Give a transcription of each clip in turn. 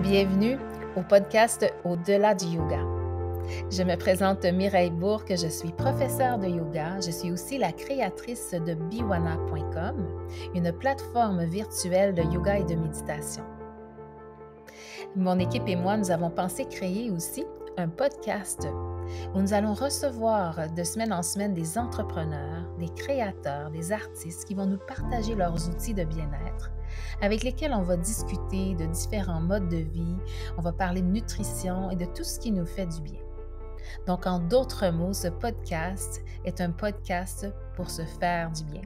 Bienvenue au podcast Au-delà du yoga. Je me présente Mireille Bourque, je suis professeure de yoga. Je suis aussi la créatrice de Biwana.com, une plateforme virtuelle de yoga et de méditation. Mon équipe et moi, nous avons pensé créer aussi un podcast où nous allons recevoir de semaine en semaine des entrepreneurs, des créateurs, des artistes qui vont nous partager leurs outils de bien-être avec lesquels on va discuter de différents modes de vie, on va parler de nutrition et de tout ce qui nous fait du bien. Donc, en d'autres mots, ce podcast est un podcast pour se faire du bien.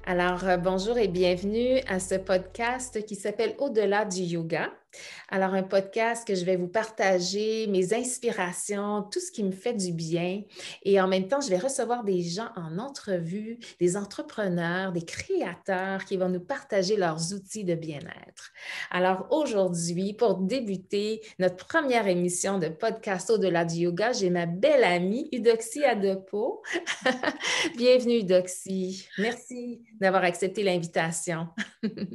Alors, bonjour et bienvenue à ce podcast qui s'appelle Au-delà du yoga. Alors, un podcast que je vais vous partager mes inspirations, tout ce qui me fait du bien. Et en même temps, je vais recevoir des gens en entrevue, des entrepreneurs, des créateurs qui vont nous partager leurs outils de bien-être. Alors, aujourd'hui, pour débuter notre première émission de podcast Au-delà du yoga, j'ai ma belle amie Eudoxie Adepo. Bienvenue, Eudoxie. Merci d'avoir accepté l'invitation.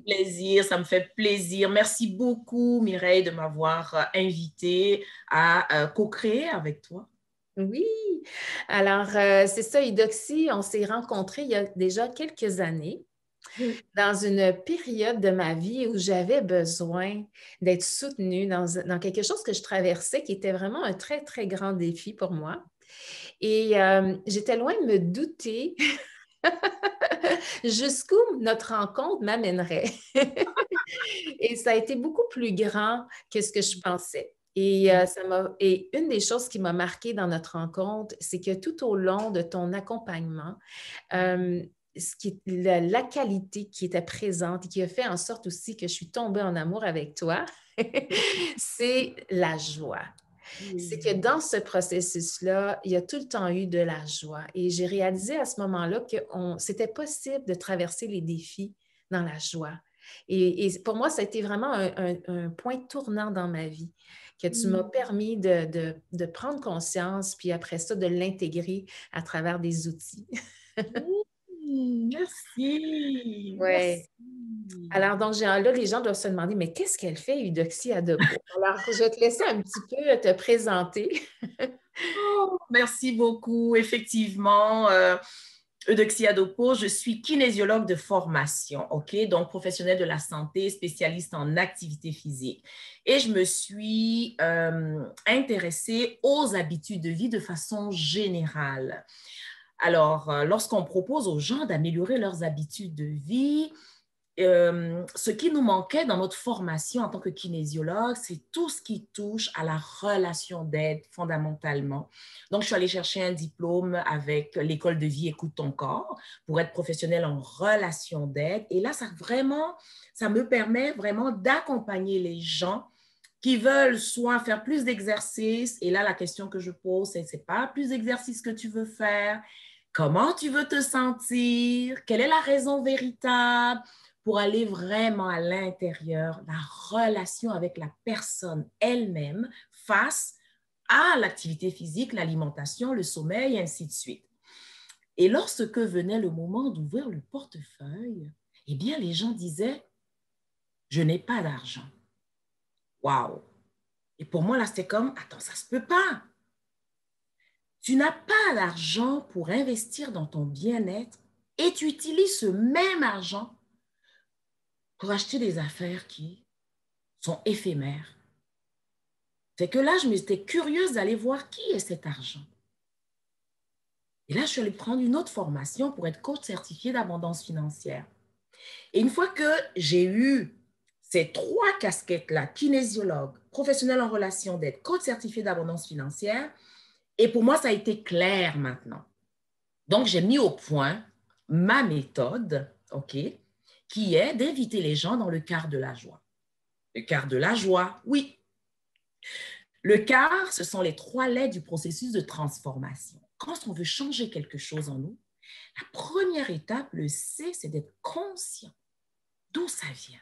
Plaisir, ça me fait plaisir. Merci beaucoup, Mireille, de m'avoir invitée à co-créer avec toi. Oui, alors c'est ça, Eudoxie, on s'est rencontrés il y a déjà quelques années dans une période de ma vie où j'avais besoin d'être soutenue dans quelque chose que je traversais qui était vraiment un très, très grand défi pour moi. Et j'étais loin de me douter jusqu'où notre rencontre m'amènerait. Et ça a été beaucoup plus grand que ce que je pensais. Et une des choses qui m'a marquée dans notre rencontre, c'est que tout au long de ton accompagnement, la qualité qui était présente et qui a fait en sorte aussi que je suis tombée en amour avec toi, c'est la joie. C'est que dans ce processus-là, il y a tout le temps eu de la joie. Et j'ai réalisé à ce moment-là que c'était possible de traverser les défis dans la joie. Et pour moi, ça a été vraiment un point tournant dans ma vie, que tu m'as permis de prendre conscience, puis après ça, de l'intégrer à travers des outils. Merci. Ouais. Alors, donc, là, les gens doivent se demander, mais qu'est-ce qu'elle fait, Eudoxie Adepo? Alors, je vais te laisser un petit peu te présenter. Oh, merci beaucoup. Effectivement, Eudoxie Adepo, je suis kinésiologue de formation, OK? Donc, professionnelle de la santé, spécialiste en activité physique. Et je me suis intéressée aux habitudes de vie de façon générale. Alors, lorsqu'on propose aux gens d'améliorer leurs habitudes de vie, ce qui nous manquait dans notre formation en tant que kinésiologue, c'est tout ce qui touche à la relation d'aide fondamentalement. Donc, je suis allée chercher un diplôme avec l'école de vie Écoute ton corps pour être professionnelle en relation d'aide. Et là, ça me permet vraiment d'accompagner les gens qui veulent soit faire plus d'exercices. Et là, la question que je pose, c'est pas plus d'exercices que tu veux faire. Comment tu veux te sentir? Quelle est la raison véritable? Pour aller vraiment à l'intérieur, la relation avec la personne elle-même face à l'activité physique, l'alimentation, le sommeil, et ainsi de suite. Et lorsque venait le moment d'ouvrir le portefeuille, eh bien, les gens disaient, je n'ai pas d'argent. Waouh! Et pour moi, là, c'était comme, attends, ça se peut pas. Tu n'as pas d'argent pour investir dans ton bien-être et tu utilises ce même argent pour acheter des affaires qui sont éphémères. C'est que là, je m'étais curieuse d'aller voir qui est cet argent. Et là, je suis allée prendre une autre formation pour être coach certifié d'abondance financière. Et une fois que j'ai eu ces trois casquettes-là, kinésiologue, professionnel en relation d'aide, coach certifié d'abondance financière, et pour moi, ça a été clair maintenant. Donc, j'ai mis au point ma méthode, OK, qui est d'inviter les gens dans le quart de la joie. Le quart de la joie, oui. Le quart, ce sont les 3 lettres du processus de transformation. Quand on veut changer quelque chose en nous, la première étape, le C, c'est d'être conscient d'où ça vient.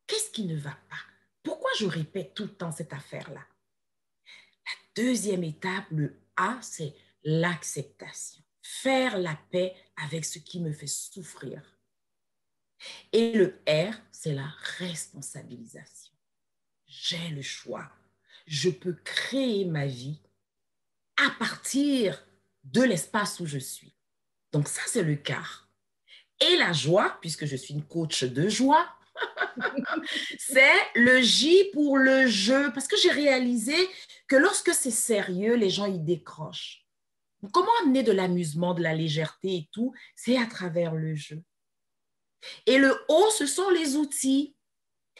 Qu'est-ce qui ne va pas? Pourquoi je répète tout le temps cette affaire-là? La deuxième étape, le A, c'est l'acceptation. Faire la paix avec ce qui me fait souffrir. Et le R, c'est la responsabilisation. J'ai le choix. Je peux créer ma vie à partir de l'espace où je suis. Donc ça, c'est le quart. Et la joie, puisque je suis une coach de joie, c'est le J pour le jeu. Parce que j'ai réalisé que lorsque c'est sérieux, les gens y décrochent. Comment amener de l'amusement, de la légèreté et tout? C'est à travers le jeu. Et le O, ce sont les outils.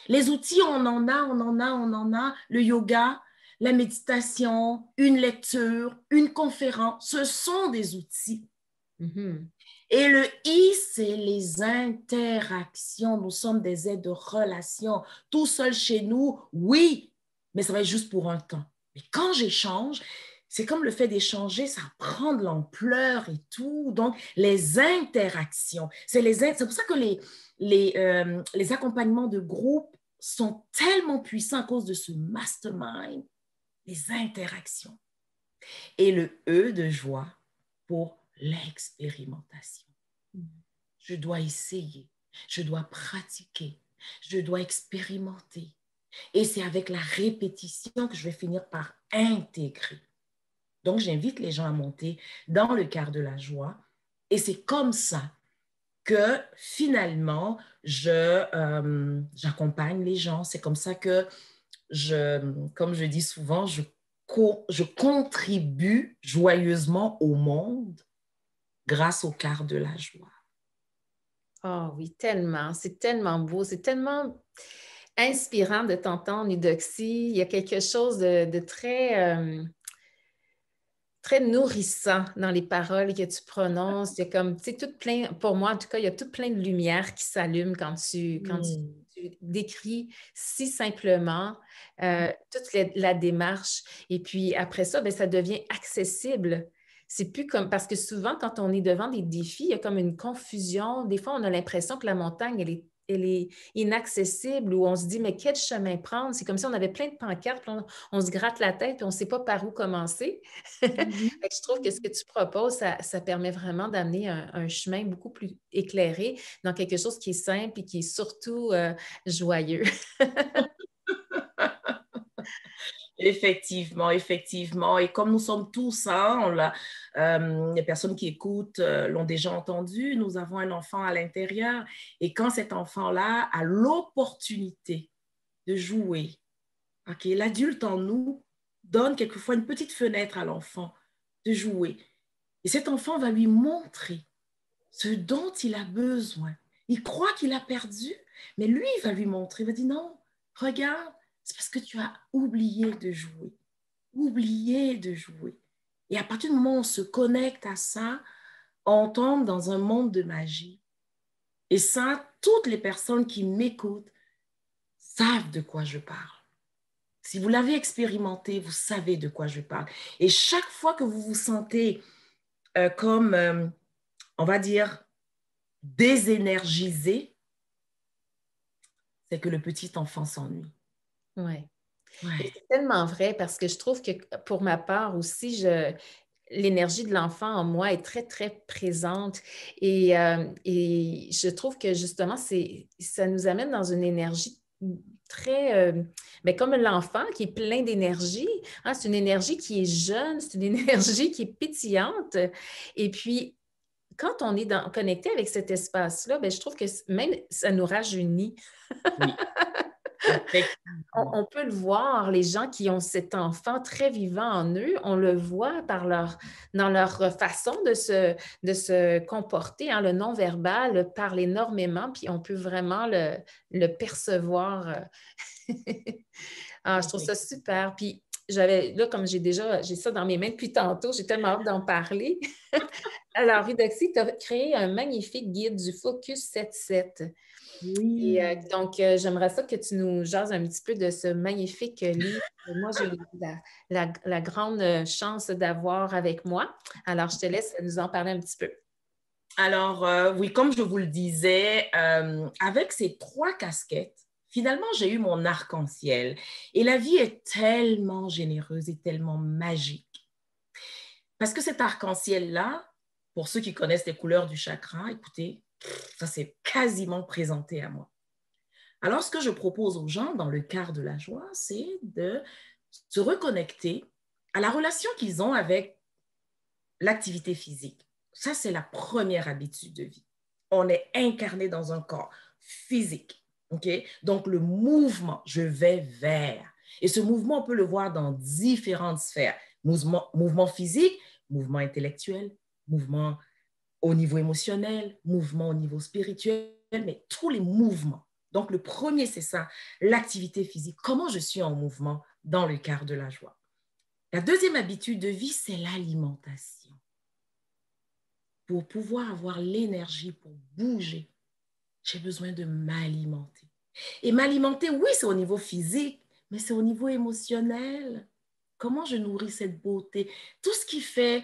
Les outils, on en a. Le yoga, la méditation, une lecture, une conférence, ce sont des outils. Mhm. Et le I, c'est les interactions. Nous sommes des aides de relation. Tout seul chez nous, oui, mais ça va être juste pour un temps. Mais quand j'échange, c'est comme le fait d'échanger, ça prend de l'ampleur et tout. Donc, les interactions, c'est pour ça que les accompagnements de groupe sont tellement puissants à cause de ce mastermind, les interactions. Et le E de joie pour l'expérimentation. Je dois essayer, je dois pratiquer, je dois expérimenter. Et c'est avec la répétition que je vais finir par intégrer. Donc, j'invite les gens à monter dans le quart de la joie. Et c'est comme ça que finalement, j'accompagne les gens. C'est comme ça que comme je dis souvent, je contribue joyeusement au monde grâce au quart de la joie. Oh oui, tellement. C'est tellement beau. C'est tellement inspirant de t'entendre, Eudoxie. Il y a quelque chose de très nourrissant dans les paroles que tu prononces. Il y a comme, tu sais, tout plein, pour moi en tout cas, il y a tout plein de lumière qui s'allume quand tu décris si simplement toute la démarche. Et puis après ça, bien, ça devient accessible. C'est plus comme, parce que souvent, quand on est devant des défis, il y a comme une confusion. Des fois, on a l'impression que la montagne, elle est inaccessible ou on se dit, mais quel chemin prendre? C'est comme si on avait plein de pancartes, puis on se gratte la tête et on ne sait pas par où commencer. Je trouve que ce que tu proposes, ça permet vraiment d'amener un chemin beaucoup plus éclairé dans quelque chose qui est simple et qui est surtout joyeux. Effectivement, effectivement. Et comme nous sommes tous, hein, les personnes qui écoutent l'ont déjà entendu, nous avons un enfant à l'intérieur. Et quand cet enfant-là a l'opportunité de jouer, okay, l'adulte en nous donne quelquefois une petite fenêtre à l'enfant de jouer. Et cet enfant va lui montrer ce dont il a besoin. Il croit qu'il a perdu, mais lui, il va lui montrer, il va dire non, regarde, c'est parce que tu as oublié de jouer. Oublié de jouer. Et à partir du moment où on se connecte à ça, on tombe dans un monde de magie. Et ça, toutes les personnes qui m'écoutent savent de quoi je parle. Si vous l'avez expérimenté, vous savez de quoi je parle. Et chaque fois que vous vous sentez comme, on va dire, désénergisé, c'est que le petit enfant s'ennuie. Oui. Ouais. C'est tellement vrai parce que je trouve que pour ma part aussi, l'énergie de l'enfant en moi est très, très présente et je trouve que justement, ça nous amène dans une énergie très, bien, comme l'enfant qui est plein d'énergie, hein, c'est une énergie qui est jeune, c'est une énergie qui est pétillante et puis quand on est connecté avec cet espace-là, bien, je trouve que même ça nous rajeunit. Oui, effectivement. On peut le voir, les gens qui ont cet enfant très vivant en eux, on le voit dans leur façon de se comporter. Hein, le non-verbal parle énormément, puis on peut vraiment le percevoir. Ah, je trouve ça super. Puis là, comme j'ai ça dans mes mains depuis tantôt, j'ai tellement hâte d'en parler. Alors, Eudoxie, tu as créé un magnifique guide du Focus 7-7. Et Oui. donc, j'aimerais ça que tu nous jases un petit peu de ce magnifique livre que moi, j'ai eu la grande chance d'avoir avec moi. Alors, je te laisse nous en parler un petit peu. Alors, oui, comme je vous le disais, avec ces 3 casquettes, finalement, j'ai eu mon arc-en-ciel. Et la vie est tellement généreuse et tellement magique. Parce que cet arc-en-ciel-là, pour ceux qui connaissent les couleurs du chakra, écoutez, Ça s'est quasiment présenté à moi. Alors, ce que je propose aux gens dans le quart de la joie, c'est de se reconnecter à la relation qu'ils ont avec l'activité physique. Ça, c'est la première habitude de vie. On est incarné dans un corps physique. Okay? Donc, le mouvement, je vais vers. Et ce mouvement, on peut le voir dans différentes sphères. Mouvement physique, mouvement intellectuel, mouvement au niveau émotionnel, mouvement au niveau spirituel, mais tous les mouvements. Donc, le premier, c'est ça, l'activité physique. Comment je suis en mouvement dans le quart de la joie? La deuxième habitude de vie, c'est l'alimentation. Pour pouvoir avoir l'énergie pour bouger, j'ai besoin de m'alimenter. Et m'alimenter, oui, c'est au niveau physique, mais c'est au niveau émotionnel. Comment je nourris cette beauté? Tout ce qui fait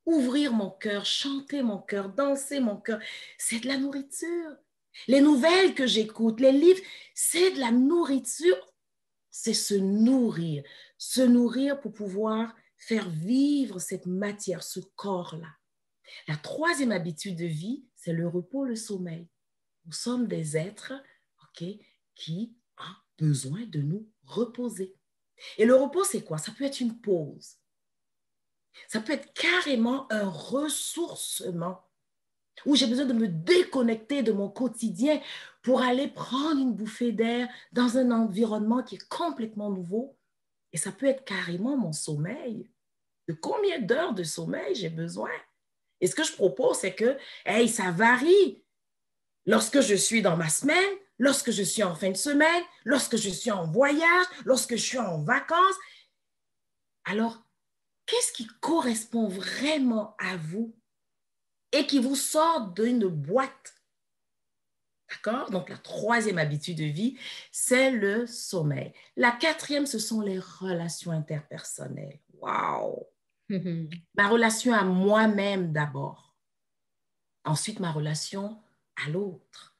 ouvrir mon cœur, chanter mon cœur, danser mon cœur, c'est de la nourriture. Les nouvelles que j'écoute, les livres, c'est de la nourriture. C'est se nourrir pour pouvoir faire vivre cette matière, ce corps-là. La troisième habitude de vie, c'est le repos, le sommeil. Nous sommes des êtres qui ont besoin de nous reposer. Et le repos, c'est quoi? Ça peut être une pause. Ça peut être carrément un ressourcement où j'ai besoin de me déconnecter de mon quotidien pour aller prendre une bouffée d'air dans un environnement qui est complètement nouveau. Et ça peut être carrément mon sommeil. De combien d'heures de sommeil j'ai besoin? Et ce que je propose, c'est que ça varie. Lorsque je suis dans ma semaine, lorsque je suis en fin de semaine, lorsque je suis en voyage, lorsque je suis en vacances. Alors, qu'est-ce qui correspond vraiment à vous et qui vous sort d'une boîte? D'accord? Donc, la troisième habitude de vie, c'est le sommeil. La quatrième, ce sont les relations interpersonnelles. Wow! Ma relation à moi-même d'abord. Ensuite, ma relation à l'autre.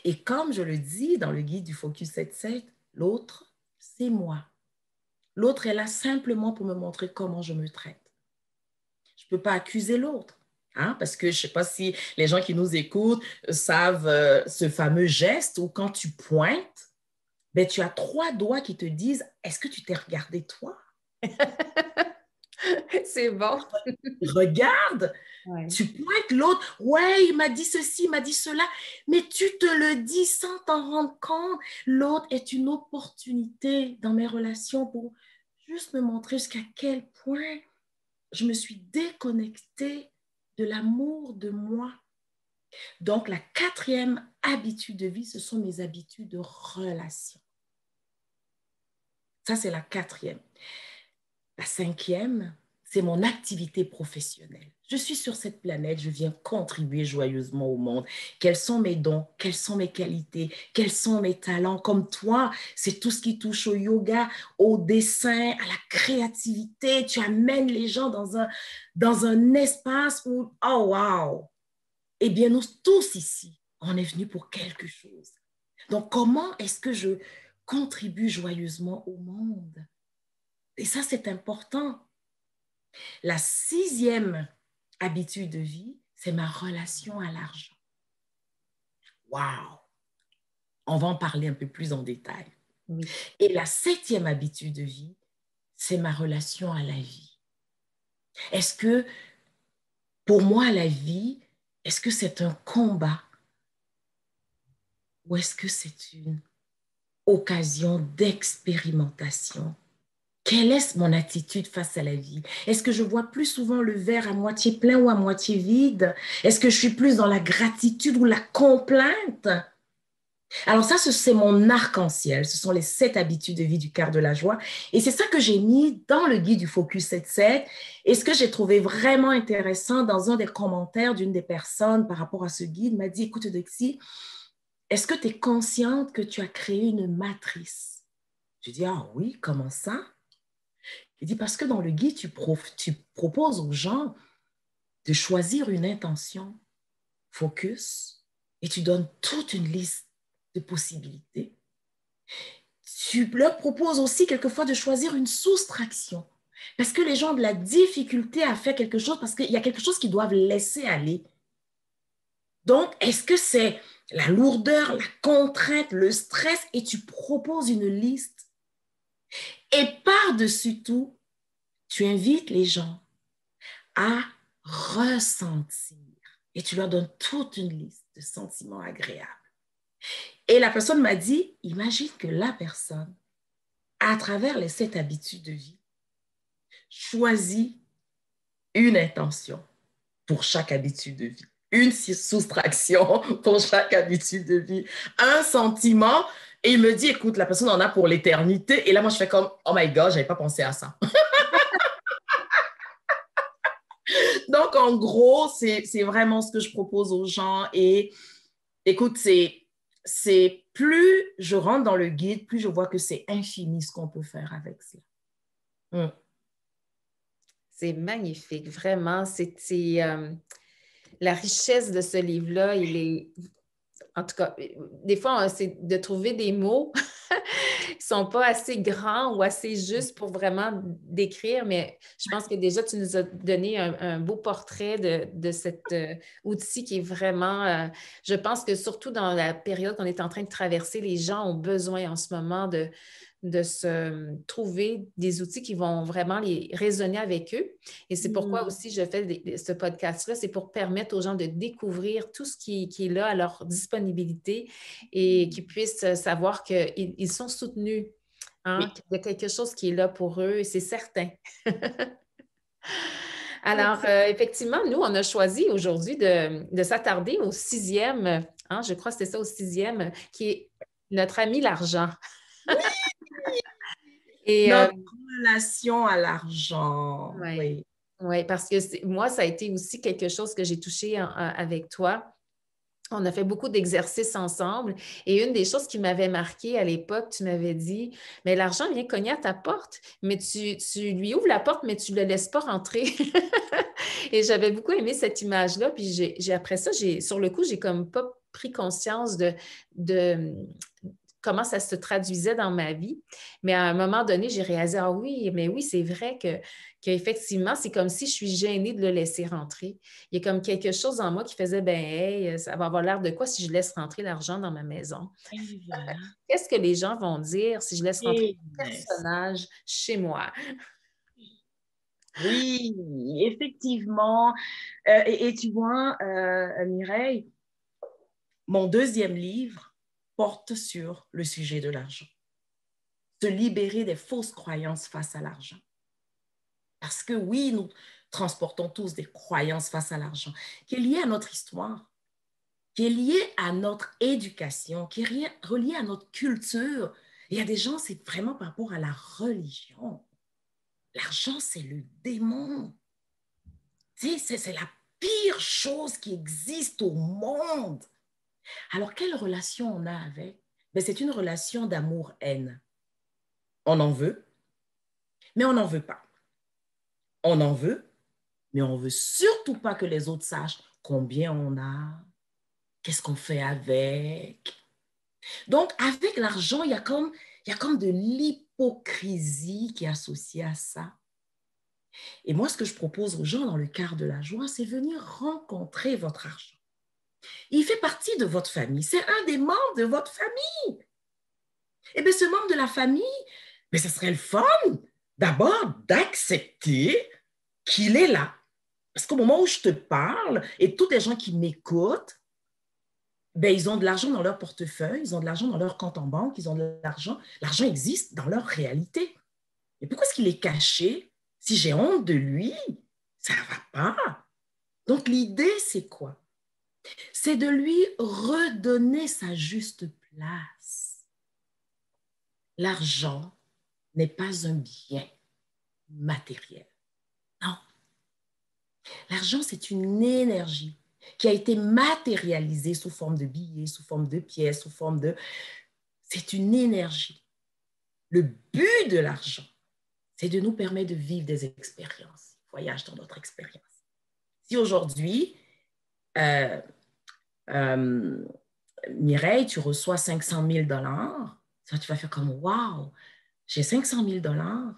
Et comme je le dis dans le guide du Focus 7-7, l'autre, c'est moi. L'autre est là simplement pour me montrer comment je me traite. Je ne peux pas accuser l'autre. Parce que je ne sais pas si les gens qui nous écoutent savent ce fameux geste où quand tu pointes, ben, tu as 3 doigts qui te disent « Est-ce que tu t'es regardé toi? » C'est bon. Regarde, ouais. Tu pointes l'autre, ouais, il m'a dit ceci, il m'a dit cela, mais tu te le dis sans t'en rendre compte. L'autre est une opportunité dans mes relations pour juste me montrer jusqu'à quel point je me suis déconnectée de l'amour de moi. Donc, la quatrième habitude de vie, ce sont mes habitudes de relation. Ça, c'est la quatrième. La cinquième, c'est mon activité professionnelle. Je suis sur cette planète, je viens contribuer joyeusement au monde. Quels sont mes dons? Quelles sont mes qualités? Quels sont mes talents? Comme toi, c'est tout ce qui touche au yoga, au dessin, à la créativité. Tu amènes les gens dans un espace où, oh wow! Eh bien, nous tous ici, on est venus pour quelque chose. Donc, comment est-ce que je contribue joyeusement au monde? Et ça, c'est important. La sixième habitude de vie, c'est ma relation à l'argent. Wow! On va en parler un peu plus en détail. Oui. Et la septième habitude de vie, c'est ma relation à la vie. Est-ce que, pour moi, la vie, est-ce que c'est un combat ou est-ce que c'est une occasion d'expérimentation? Quelle est mon attitude face à la vie? Est-ce que je vois plus souvent le verre à moitié plein ou à moitié vide? Est-ce que je suis plus dans la gratitude ou la complainte? Alors ça, c'est mon arc-en-ciel. Ce sont les 7 habitudes de vie du quart de la joie. Et c'est ça que j'ai mis dans le guide du Focus 7-7. Et ce que j'ai trouvé vraiment intéressant dans un des commentaires d'une des personnes par rapport à ce guide m'a dit, écoute, Eudoxie, est-ce que tu es consciente que tu as créé une matrice? Je dis, ah oui, comment ça? Il dit, parce que dans le guide, tu proposes aux gens de choisir une intention, focus, et tu donnes toute une liste de possibilités. Tu leur proposes aussi quelquefois de choisir une soustraction, parce que les gens ont de la difficulté à faire quelque chose, parce qu'il y a quelque chose qu'ils doivent laisser aller. Donc, est-ce que c'est la lourdeur, la contrainte, le stress, et tu proposes une liste. Et par-dessus tout, tu invites les gens à ressentir. Et tu leur donnes toute une liste de sentiments agréables. Et la personne m'a dit, imagine que la personne, à travers les 7 habitudes de vie, choisit une intention pour chaque habitude de vie, une soustraction pour chaque habitude de vie, un sentiment. Et il me dit, écoute, la personne en a pour l'éternité. Et là, moi, je fais comme, oh my God, je n'avais pas pensé à ça. Donc, en gros, c'est vraiment ce que je propose aux gens. Et écoute, c'est plus je rentre dans le guide, plus je vois que c'est infini ce qu'on peut faire avec ça. C'est magnifique, vraiment. La richesse de ce livre-là, il est... En tout cas, des fois, c'est de trouver des mots qui ne sont pas assez grands ou assez justes pour vraiment décrire, mais je pense que déjà, tu nous as donné un beau portrait de cet outil qui est vraiment... je pense que surtout dans la période qu'on est en train de traverser, les gens ont besoin en ce moment de se trouver des outils qui vont vraiment les résonner avec eux. Et c'est pourquoi aussi je fais ce podcast-là, c'est pour permettre aux gens de découvrir tout ce qui est là à leur disponibilité et qu'ils puissent savoir qu'ils sont soutenus, hein, qu'il y a quelque chose qui est là pour eux, et c'est certain. Alors, effectivement, nous, on a choisi aujourd'hui de s'attarder au 6e, hein, je crois que c'est ça, au 6e, qui est notre ami l'argent. Et, notre relation à l'argent. Oui. Oui, parce que moi, ça a été aussi quelque chose que j'ai touché avec toi. On a fait beaucoup d'exercices ensemble et une des choses qui m'avait marquée à l'époque, tu m'avais dit, mais l'argent vient cogner à ta porte, mais tu lui ouvres la porte, mais tu ne le laisses pas rentrer. Et j'avais beaucoup aimé cette image-là. Puis après ça, sur le coup, j'ai comme pas pris conscience de comment ça se traduisait dans ma vie. Mais à un moment donné, j'ai réalisé, ah oui, mais oui, c'est vrai qu'effectivement, c'est comme si je suis gênée de le laisser rentrer. Il y a comme quelque chose en moi qui faisait, ben, hey, ça va avoir l'air de quoi si je laisse rentrer l'argent dans ma maison? voilà. Qu'est-ce que les gens vont dire si je laisse rentrer un personnage chez moi? Oui, effectivement. Et tu vois, Mireille, mon 2e livre porte sur le sujet de l'argent. Se libérer des fausses croyances face à l'argent. Parce que oui, nous transportons tous des croyances face à l'argent, qui est liée à notre histoire, qui est liée à notre éducation, qui est reliée à notre culture. Il y a des gens, c'est vraiment par rapport à la religion. L'argent, c'est le démon. C'est la pire chose qui existe au monde. Alors, quelle relation on a avec? Ben, c'est une relation d'amour-haine. On en veut, mais on n'en veut pas. On en veut, mais on ne veut surtout pas que les autres sachent combien on a, qu'est-ce qu'on fait avec. Donc, avec l'argent, il y a comme de l'hypocrisie qui est associée à ça. Et moi, ce que je propose aux gens dans le quart de la joie, c'est venir rencontrer votre argent. Il fait partie de votre famille. C'est un des membres de votre famille. Et bien, ce membre de la famille, mais ce serait le fun d'abord d'accepter qu'il est là. Parce qu'au moment où je te parle, et tous les gens qui m'écoutent, ben, ils ont de l'argent dans leur portefeuille, ils ont de l'argent dans leur compte en banque, ils ont de l'argent. L'argent existe dans leur réalité. Et pourquoi est-ce qu'il est caché? Si j'ai honte de lui, ça ne va pas. Donc, l'idée, c'est quoi? C'est de lui redonner sa juste place. L'argent n'est pas un bien matériel. Non. L'argent, c'est une énergie qui a été matérialisée sous forme de billets, sous forme de pièces, sous forme de... C'est une énergie. Le but de l'argent, c'est de nous permettre de vivre des expériences, voyage dans notre expérience. Si aujourd'hui, Mireille, tu reçois 500 000 $, tu vas faire comme, waouh, j'ai 500 000 $.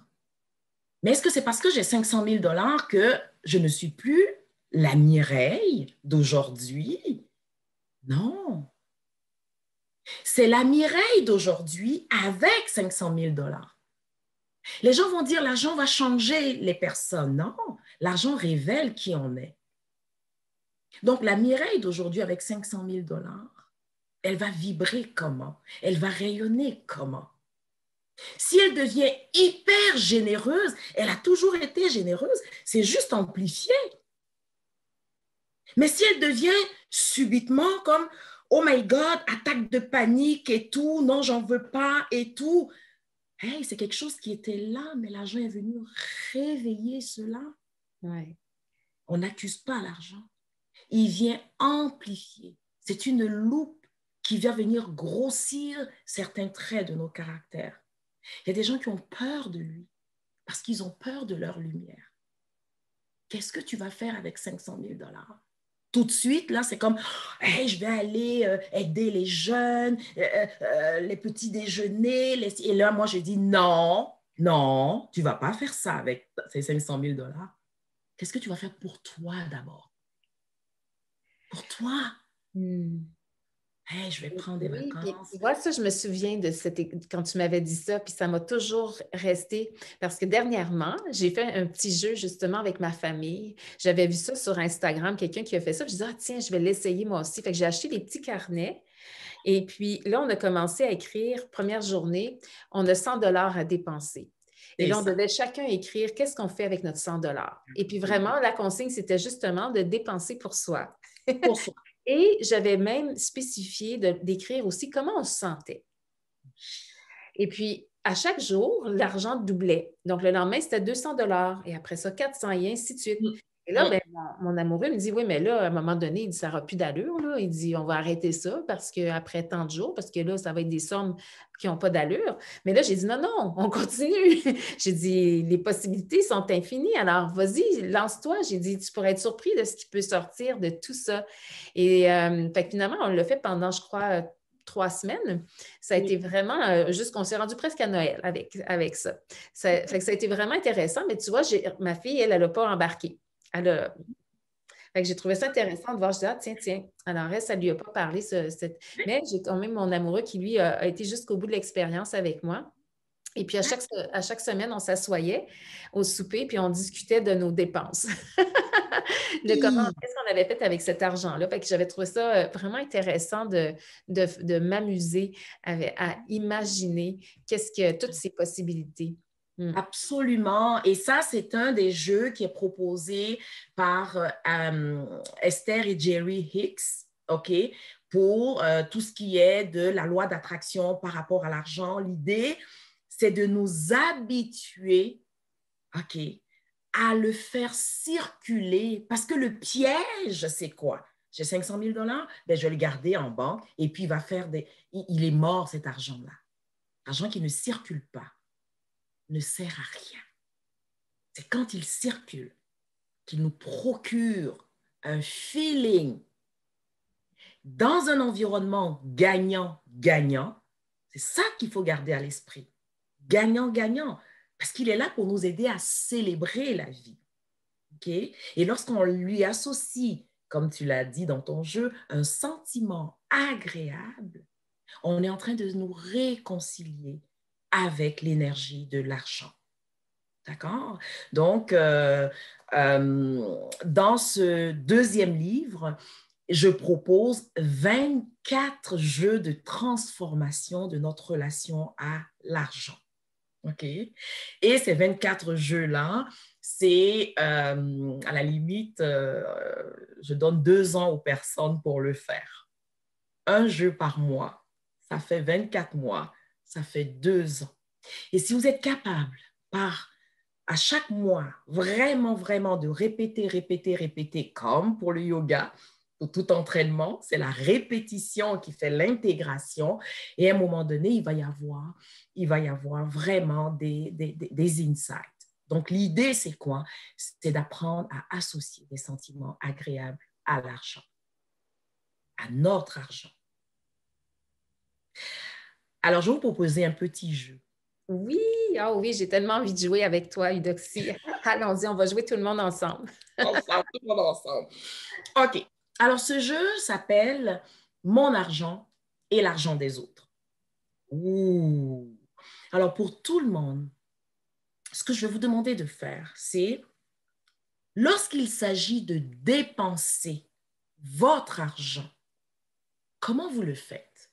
Mais est-ce que c'est parce que j'ai 500 000 $ que je ne suis plus la Mireille d'aujourd'hui? Non. C'est la Mireille d'aujourd'hui avec 500 000 dollars. Les gens vont dire l'argent va changer les personnes. Non, l'argent révèle qui on est. Donc, la Mireille d'aujourd'hui avec 500 000 dollars, elle va vibrer comment? Elle va rayonner comment? Si elle devient hyper généreuse, elle a toujours été généreuse, c'est juste amplifié. Mais si elle devient subitement comme, oh my God, attaque de panique et tout, non, j'en veux pas et tout, hey, c'est quelque chose qui était là, mais l'argent est venu réveiller cela. Ouais. On n'accuse pas l'argent. Il vient amplifier. C'est une loupe qui vient venir grossir certains traits de nos caractères. Il y a des gens qui ont peur de lui parce qu'ils ont peur de leur lumière. Qu'est-ce que tu vas faire avec 500 000 dollars? Tout de suite, là, c'est comme, hey, je vais aller aider les jeunes, les petits déjeuners. Et là, moi, je dis, non, non, tu ne vas pas faire ça avec ces 500 000 dollars. Qu'est-ce que tu vas faire pour toi d'abord? Pour toi. Hey, je vais prendre des Oui, puis vacances. tu vois, ça, je me souviens de quand tu m'avais dit ça, puis ça m'a toujours resté parce que dernièrement, j'ai fait un petit jeu justement avec ma famille. J'avais vu ça sur Instagram, quelqu'un qui a fait ça. Je disais, ah, tiens, je vais l'essayer moi aussi. Fait que j'ai acheté des petits carnets. Et puis là, on a commencé à écrire, première journée, on a 100 dollars à dépenser. Et là, on devait chacun écrire qu'est-ce qu'on fait avec notre 100 dollars. Et puis vraiment, la consigne, c'était justement de dépenser pour soi. Pour soi. Et j'avais même spécifié d'écrire aussi comment on se sentait. Et puis, à chaque jour, l'argent doublait. Donc, le lendemain, c'était 200 dollars et après ça, 400 et ainsi de suite. Et là, ben, mon amoureux me dit, oui, mais là, à un moment donné, il dit, ça n'aura plus d'allure. Là. Il dit, on va arrêter ça parce qu'après tant de jours, parce que là, ça va être des sommes qui n'ont pas d'allure. Mais là, j'ai dit, non, non, on continue. J'ai dit, les possibilités sont infinies. Alors, vas-y, lance-toi. J'ai dit, tu pourrais être surpris de ce qui peut sortir de tout ça. Et fait que finalement, on l'a fait pendant, je crois, 3 semaines. Ça a été vraiment, juste qu'on s'est rendu presque à Noël avec ça. Fait que ça a été vraiment intéressant. Mais tu vois, ma fille, elle n'a pas embarqué. Fait que j'ai trouvé ça intéressant de voir. Je dis, ah, tiens. Alors, elle, ça ne lui a pas parlé. Mais j'ai quand même mon amoureux qui, lui, a été jusqu'au bout de l'expérience avec moi. Et puis, à chaque semaine, on s'assoyait au souper, puis on discutait de nos dépenses. Qu'est-ce qu'on avait fait avec cet argent-là. Fait que j'avais trouvé ça vraiment intéressant de m'amuser à imaginer toutes ces possibilités. Absolument. Et ça, c'est un des jeux qui est proposé par Esther et Jerry Hicks, OK, pour tout ce qui est de la loi d'attraction par rapport à l'argent. L'idée, c'est de nous habituer, OK, à le faire circuler. Parce que le piège, c'est quoi? J'ai 500 000 dollars, ben, je vais le garder en banque et puis il va faire il est mort cet argent-là. L'argent qui ne circule pas ne sert à rien. C'est quand il circule qu'il nous procure un feeling dans un environnement gagnant-gagnant. C'est ça qu'il faut garder à l'esprit. Gagnant-gagnant. Parce qu'il est là pour nous aider à célébrer la vie. Okay? Et lorsqu'on lui associe, comme tu l'as dit dans ton jeu, un sentiment agréable, on est en train de nous réconcilier avec l'énergie de l'argent. D'accord? Donc, dans ce deuxième livre, je propose 24 jeux de transformation de notre relation à l'argent. OK? Et ces 24 jeux-là, c'est à la limite, je donne 2 ans aux personnes pour le faire. Un jeu par mois, ça fait 24 mois, ça fait 2 ans. Et si vous êtes capable, à chaque mois, vraiment de répéter, comme pour le yoga, pour tout entraînement, c'est la répétition qui fait l'intégration. Et à un moment donné, il va y avoir vraiment des insights. Donc, l'idée, c'est quoi? C'est d'apprendre à associer des sentiments agréables à l'argent, à notre argent. Alors, je vais vous proposer un petit jeu. Oui, oh oui, j'ai tellement envie de jouer avec toi, Eudoxie. Allons-y, on va jouer tout le monde ensemble. Tout le monde ensemble. OK. Alors, ce jeu s'appelle mon argent et l'argent des autres. Ouh. Alors, pour tout le monde, ce que je vais vous demander de faire, c'est lorsqu'il s'agit de dépenser votre argent, comment vous le faites?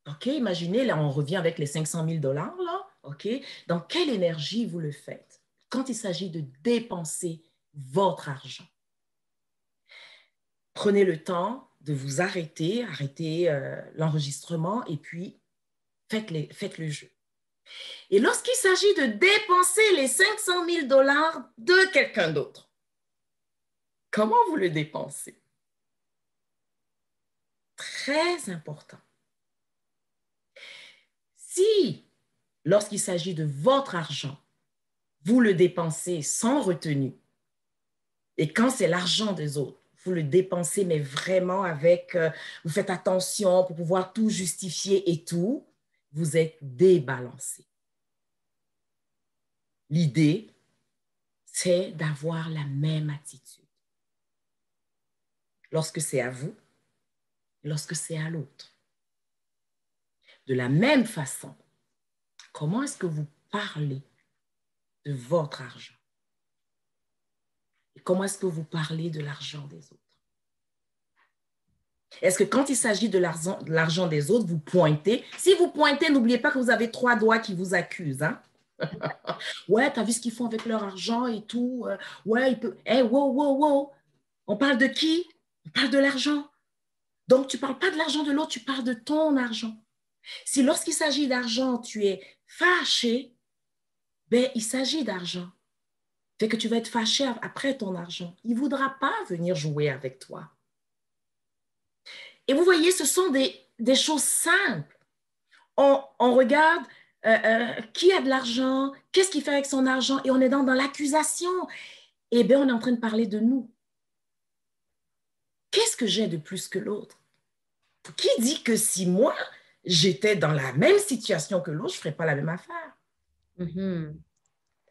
OK, imaginez, là, on revient avec les 500 000 $, là. OK, dans quelle énergie vous le faites quand il s'agit de dépenser votre argent? Prenez le temps de vous arrêter l'enregistrement et puis faites le jeu. Et lorsqu'il s'agit de dépenser les 500 000 $ de quelqu'un d'autre, comment vous le dépensez? Très important. Si, lorsqu'il s'agit de votre argent, vous le dépensez sans retenue, et quand c'est l'argent des autres, vous le dépensez, mais vraiment vous faites attention pour pouvoir tout justifier et tout, vous êtes débalancé. L'idée, c'est d'avoir la même attitude. Lorsque c'est à vous, lorsque c'est à l'autre. De la même façon, comment est-ce que vous parlez de votre argent? Et comment est-ce que vous parlez de l'argent des autres? Est-ce que quand il s'agit de l'argent des autres, vous pointez? Si vous pointez, n'oubliez pas que vous avez 3 doigts qui vous accusent. Hein? Ouais, tu as vu ce qu'ils font avec leur argent et tout. Ouais, il peut... Hey, wow, wow, wow. On parle de qui? On parle de l'argent. Donc, tu ne parles pas de l'argent de l'autre, tu parles de ton argent. Si lorsqu'il s'agit d'argent, tu es fâché, ben, il s'agit d'argent. Fait que tu vas être fâché après ton argent. Il ne voudra pas venir jouer avec toi. Et vous voyez, ce sont des choses simples. On regarde qui a de l'argent, qu'est-ce qu'il fait avec son argent, et on est dans l'accusation. Eh bien, on est en train de parler de nous. Qu'est-ce que j'ai de plus que l'autre? Qui dit que si moi, j'étais dans la même situation que l'autre, je ne ferais pas la même affaire? Mm-hmm.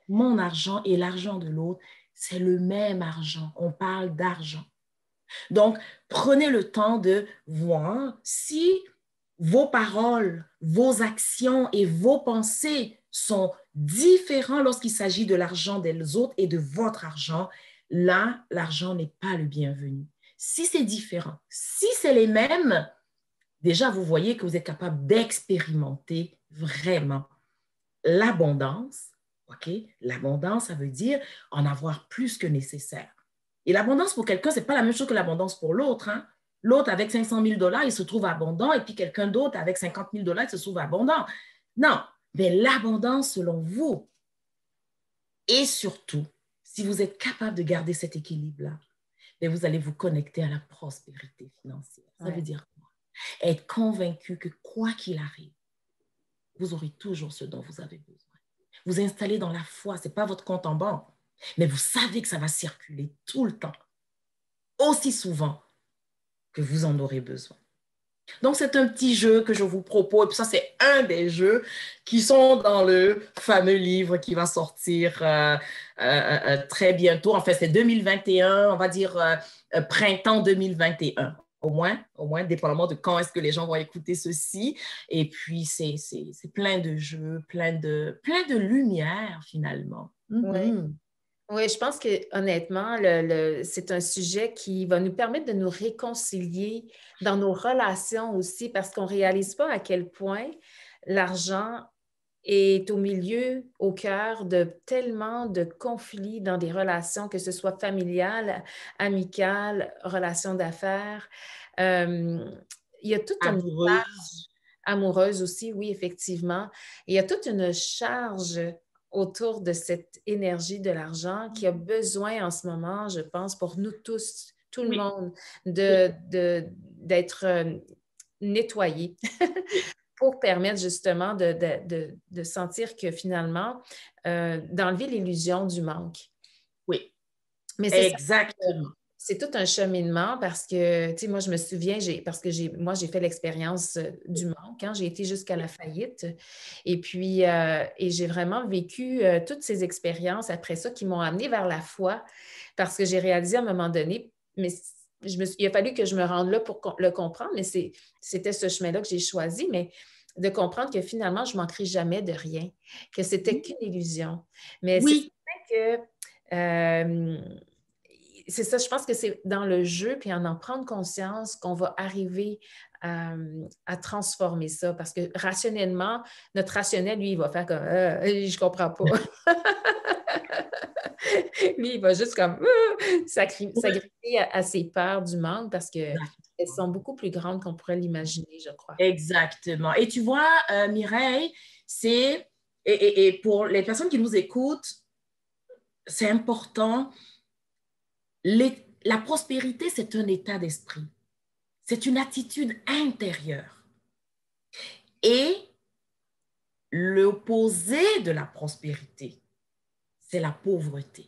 Mon argent et l'argent de l'autre, c'est le même argent. On parle d'argent. Donc, prenez le temps de voir si vos paroles, vos actions et vos pensées sont différents lorsqu'il s'agit de l'argent des autres et de votre argent. Là, l'argent n'est pas le bienvenu. Si c'est différent, si c'est les mêmes, déjà, vous voyez que vous êtes capable d'expérimenter vraiment l'abondance. OK? L'abondance, ça veut dire en avoir plus que nécessaire. Et l'abondance pour quelqu'un, ce n'est pas la même chose que l'abondance pour l'autre. Hein? L'autre, avec 500 000 $, il se trouve abondant, et puis quelqu'un d'autre, avec 50 000 $, il se trouve abondant. Non, mais l'abondance selon vous. Et surtout, si vous êtes capable de garder cet équilibre-là, vous allez vous connecter à la prospérité financière. Ça veut dire quoi? Être convaincu que quoi qu'il arrive, vous aurez toujours ce dont vous avez besoin. Vous installez dans la foi, ce n'est pas votre compte en banque, mais vous savez que ça va circuler tout le temps, aussi souvent que vous en aurez besoin. Donc, c'est un petit jeu que je vous propose. Et puis ça, c'est un des jeux qui sont dans le fameux livre qui va sortir très bientôt. En fait, c'est 2021, on va dire printemps 2021. Au moins, dépendamment de quand est-ce que les gens vont écouter ceci. Et puis, c'est plein de jeux, plein de lumière, finalement. Oui. Mm-hmm. Oui, je pense que honnêtement, c'est un sujet qui va nous permettre de nous réconcilier dans nos relations aussi, parce qu'on ne réalise pas à quel point l'argent est au milieu, au cœur de tellement de conflits dans des relations, que ce soit familiales, amicales, relations d'affaires. Il y a toute une charge amoureuse aussi, oui, effectivement. Il y a toute une charge autour de cette énergie de l'argent qui a besoin en ce moment, je pense, pour nous tous, tout le monde, d'être nettoyé pour permettre justement de sentir que finalement, d'enlever l'illusion du manque. Oui, mais exactement. C'est tout un cheminement parce que, tu sais, moi, je me souviens, moi, j'ai fait l'expérience du manque. Hein, j'ai été jusqu'à la faillite. Et puis, et j'ai vraiment vécu toutes ces expériences après ça qui m'ont amenée vers la foi parce que j'ai réalisé à un moment donné, mais il a fallu que je me rende là pour le comprendre, mais c'était ce chemin-là que j'ai choisi, mais de comprendre que finalement, je ne manquerai jamais de rien, que c'était qu'une illusion. Mais c'est Oui, certain que c'est ça, je pense que c'est dans le jeu, puis en prendre conscience qu'on va arriver à transformer ça. Parce que rationnellement, notre rationnel, lui, il va faire comme je comprends pas. Lui, il va juste comme s'agripper à ses peurs du manque parce qu'elles sont beaucoup plus grandes qu'on pourrait l'imaginer, je crois. exactement. Et tu vois, Mireille, et pour les personnes qui nous écoutent, c'est important. La prospérité, c'est un état d'esprit. C'est une attitude intérieure. Et l'opposé de la prospérité, c'est la pauvreté.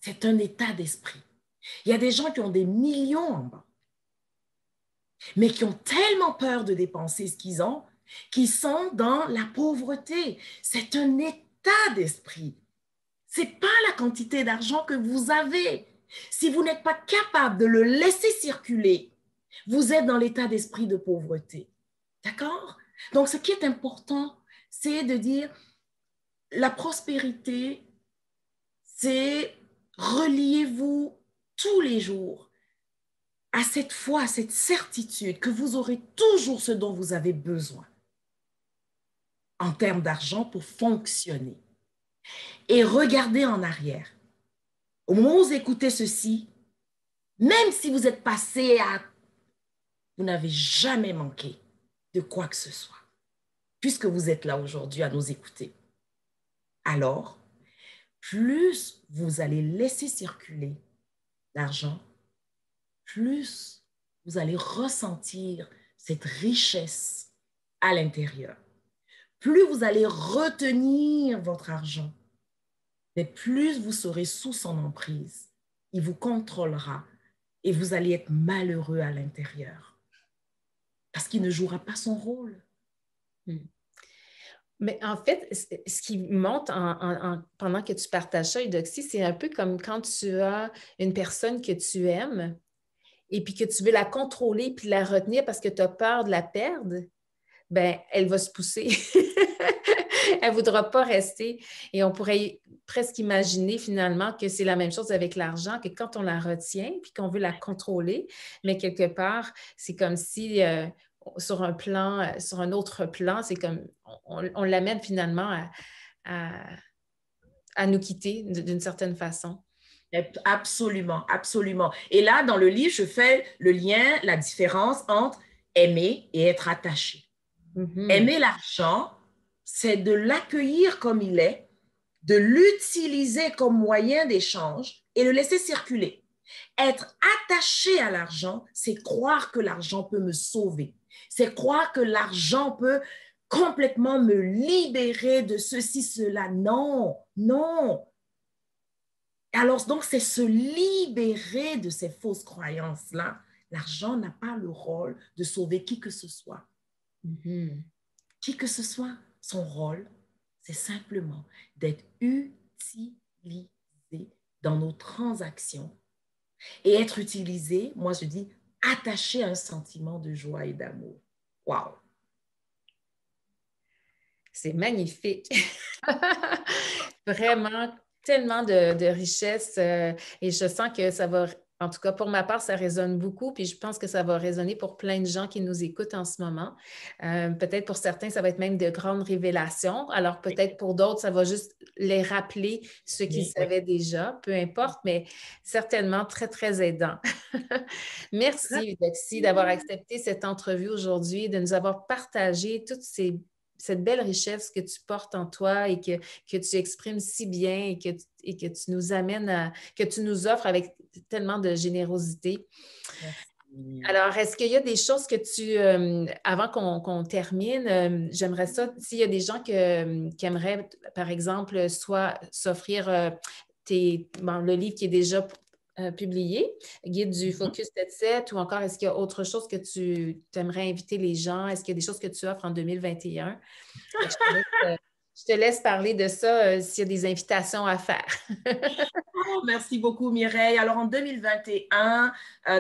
C'est un état d'esprit. Il y a des gens qui ont des millions en banque, mais qui ont tellement peur de dépenser ce qu'ils ont, qui sont dans la pauvreté. C'est un état d'esprit. Ce n'est pas la quantité d'argent que vous avez. Si vous n'êtes pas capable de le laisser circuler, vous êtes dans l'état d'esprit de pauvreté. D'accord? Donc, ce qui est important, c'est de dire la prospérité, c'est reliez-vous tous les jours à cette foi, à cette certitude que vous aurez toujours ce dont vous avez besoin en termes d'argent pour fonctionner. Et regardez en arrière. Au moment où vous écoutez ceci, même si vous êtes passé à... Vous n'avez jamais manqué de quoi que ce soit, puisque vous êtes là aujourd'hui à nous écouter. Alors, plus vous allez laisser circuler l'argent, plus vous allez ressentir cette richesse à l'intérieur. Plus vous allez retenir votre argent, mais plus vous serez sous son emprise. Il vous contrôlera et vous allez être malheureux à l'intérieur parce qu'il ne jouera pas son rôle. Mais en fait, ce qui monte pendant que tu partages ça, Eudoxie, c'est un peu comme quand tu as une personne que tu aimes et puis que tu veux la contrôler puis la retenir parce que tu as peur de la perdre, ben elle va se pousser. Elle ne voudra pas rester. Et on pourrait presque imaginer finalement que c'est la même chose avec l'argent, que quand on la retient puis qu'on veut la contrôler, mais quelque part, c'est comme si sur un plan, sur un autre plan, c'est comme on l'amène finalement à nous quitter d'une certaine façon. Absolument, absolument. Et là, dans le livre, je fais le lien, la différence entre aimer et être attaché. Aimer l'argent, c'est de l'accueillir comme il est, de l'utiliser comme moyen d'échange et le laisser circuler. Être attaché à l'argent, c'est croire que l'argent peut me sauver. C'est croire que l'argent peut complètement me libérer de ceci, cela. Non, non. Alors, donc, c'est se libérer de ces fausses croyances-là. L'argent n'a pas le rôle de sauver qui que ce soit. Qui que ce soit, son rôle, c'est simplement d'être utilisé dans nos transactions. Et être utilisé, moi je dis, attaché à un sentiment de joie et d'amour. Wow! C'est magnifique. Vraiment, tellement de richesse et je sens que ça va, en tout cas pour ma part, ça résonne beaucoup puis je pense que ça va résonner pour plein de gens qui nous écoutent en ce moment. Peut-être pour certains, ça va être même de grandes révélations. Alors peut-être pour d'autres, ça va juste les rappeler ce qu'ils savaient déjà, peu importe, mais certainement très, très aidant. Merci, Eudoxie, d'avoir accepté cette entrevue aujourd'hui, de nous avoir partagé cette belle richesse que tu portes en toi et que tu exprimes si bien et que tu nous amènes que tu nous offres avec tellement de générosité. Merci. Alors, est-ce qu'il y a des choses que avant qu'on termine, j'aimerais ça, s'il y a des gens qui aimeraient, par exemple, soit s'offrir le livre qui est déjà publié, Guide du Focus Tête-7, ou encore est-ce qu'il y a autre chose que tu aimerais inviter les gens? Est-ce qu'il y a des choses que tu offres en 2021? je te laisse parler de ça s'il y a des invitations à faire. Oh, merci beaucoup, Mireille. Alors, en 2021,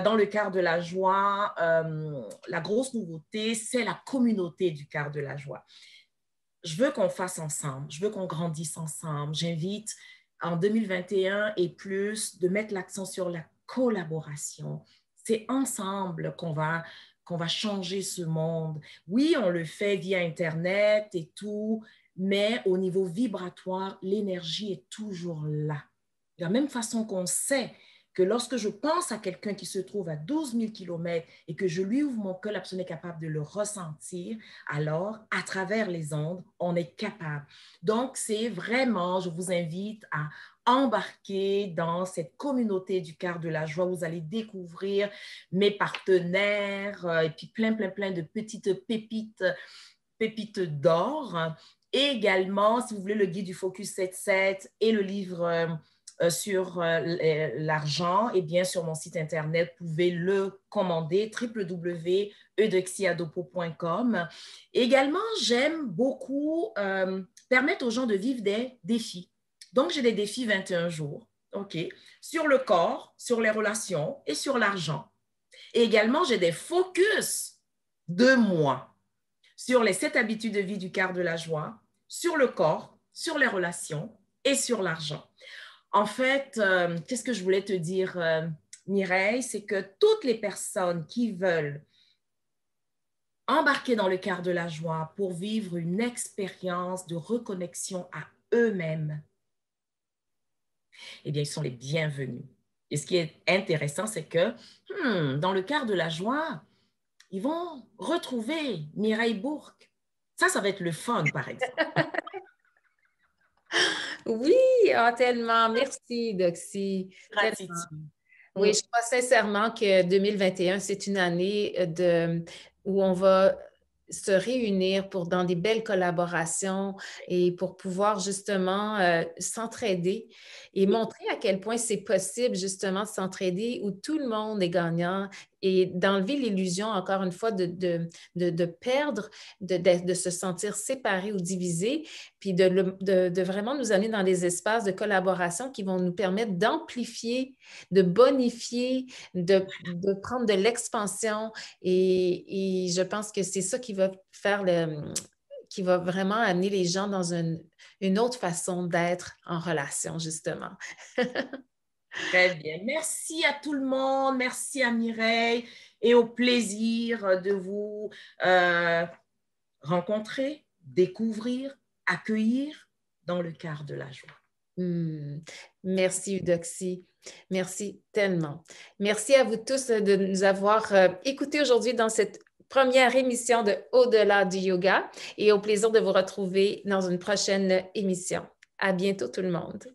dans le quart de la joie, la grosse nouveauté, c'est la communauté du quart de la joie. Je veux qu'on fasse ensemble, je veux qu'on grandisse ensemble. J'invite en 2021 et plus de mettre l'accent sur la collaboration. C'est ensemble qu'on va changer ce monde. Oui, on le fait via Internet et tout, mais au niveau vibratoire, l'énergie est toujours là. De la même façon qu'on sait que lorsque je pense à quelqu'un qui se trouve à 12 000 kilomètres et que je lui ouvre mon cœur, la personne est capable de le ressentir, alors à travers les ondes, on est capable. Donc, c'est vraiment, je vous invite à embarquer dans cette communauté du quart de la joie. Vous allez découvrir mes partenaires et puis plein de petites pépites d'or. Et également, si vous voulez, le guide du Focus 7-7 et le livre sur l'argent, et bien sur mon site internet, vous pouvez le commander, www.eudoxyadopo.com. Également, j'aime beaucoup permettre aux gens de vivre des défis. Donc, j'ai des défis 21 jours, OK, sur le corps, sur les relations et sur l'argent. Et également, j'ai des focus 2 mois sur les 7 habitudes de vie du quart de la joie, sur le corps, sur les relations et sur l'argent. En fait, qu'est-ce que je voulais te dire, Mireille, c'est que toutes les personnes qui veulent embarquer dans le quart de la joie pour vivre une expérience de reconnexion à eux-mêmes, eh bien, ils sont les bienvenus. Et ce qui est intéressant, c'est que dans le quart de la joie, ils vont retrouver Mireille Bourque. Ça va être le fun, par exemple. Oui, tellement. Merci, Doxy. Tellement. Gratitude. Oui, je crois sincèrement que 2021, c'est une année où on va se réunir dans des belles collaborations et pour pouvoir justement s'entraider et montrer à quel point c'est possible justement de s'entraider où tout le monde est gagnant et d'enlever l'illusion, encore une fois, de perdre, de se sentir séparé ou divisé, puis de vraiment nous amener dans des espaces de collaboration qui vont nous permettre d'amplifier, de bonifier, de prendre de l'expansion. Et je pense que c'est ça qui va faire qui va vraiment amener les gens dans une autre façon d'être en relation, justement. Très bien. Merci à tout le monde. Merci à Mireille et au plaisir de vous rencontrer, découvrir, accueillir dans le quart de la joie. Merci, Eudoxie. Merci tellement. Merci à vous tous de nous avoir écoutés aujourd'hui dans cette première émission de Au-delà du yoga et au plaisir de vous retrouver dans une prochaine émission. À bientôt tout le monde.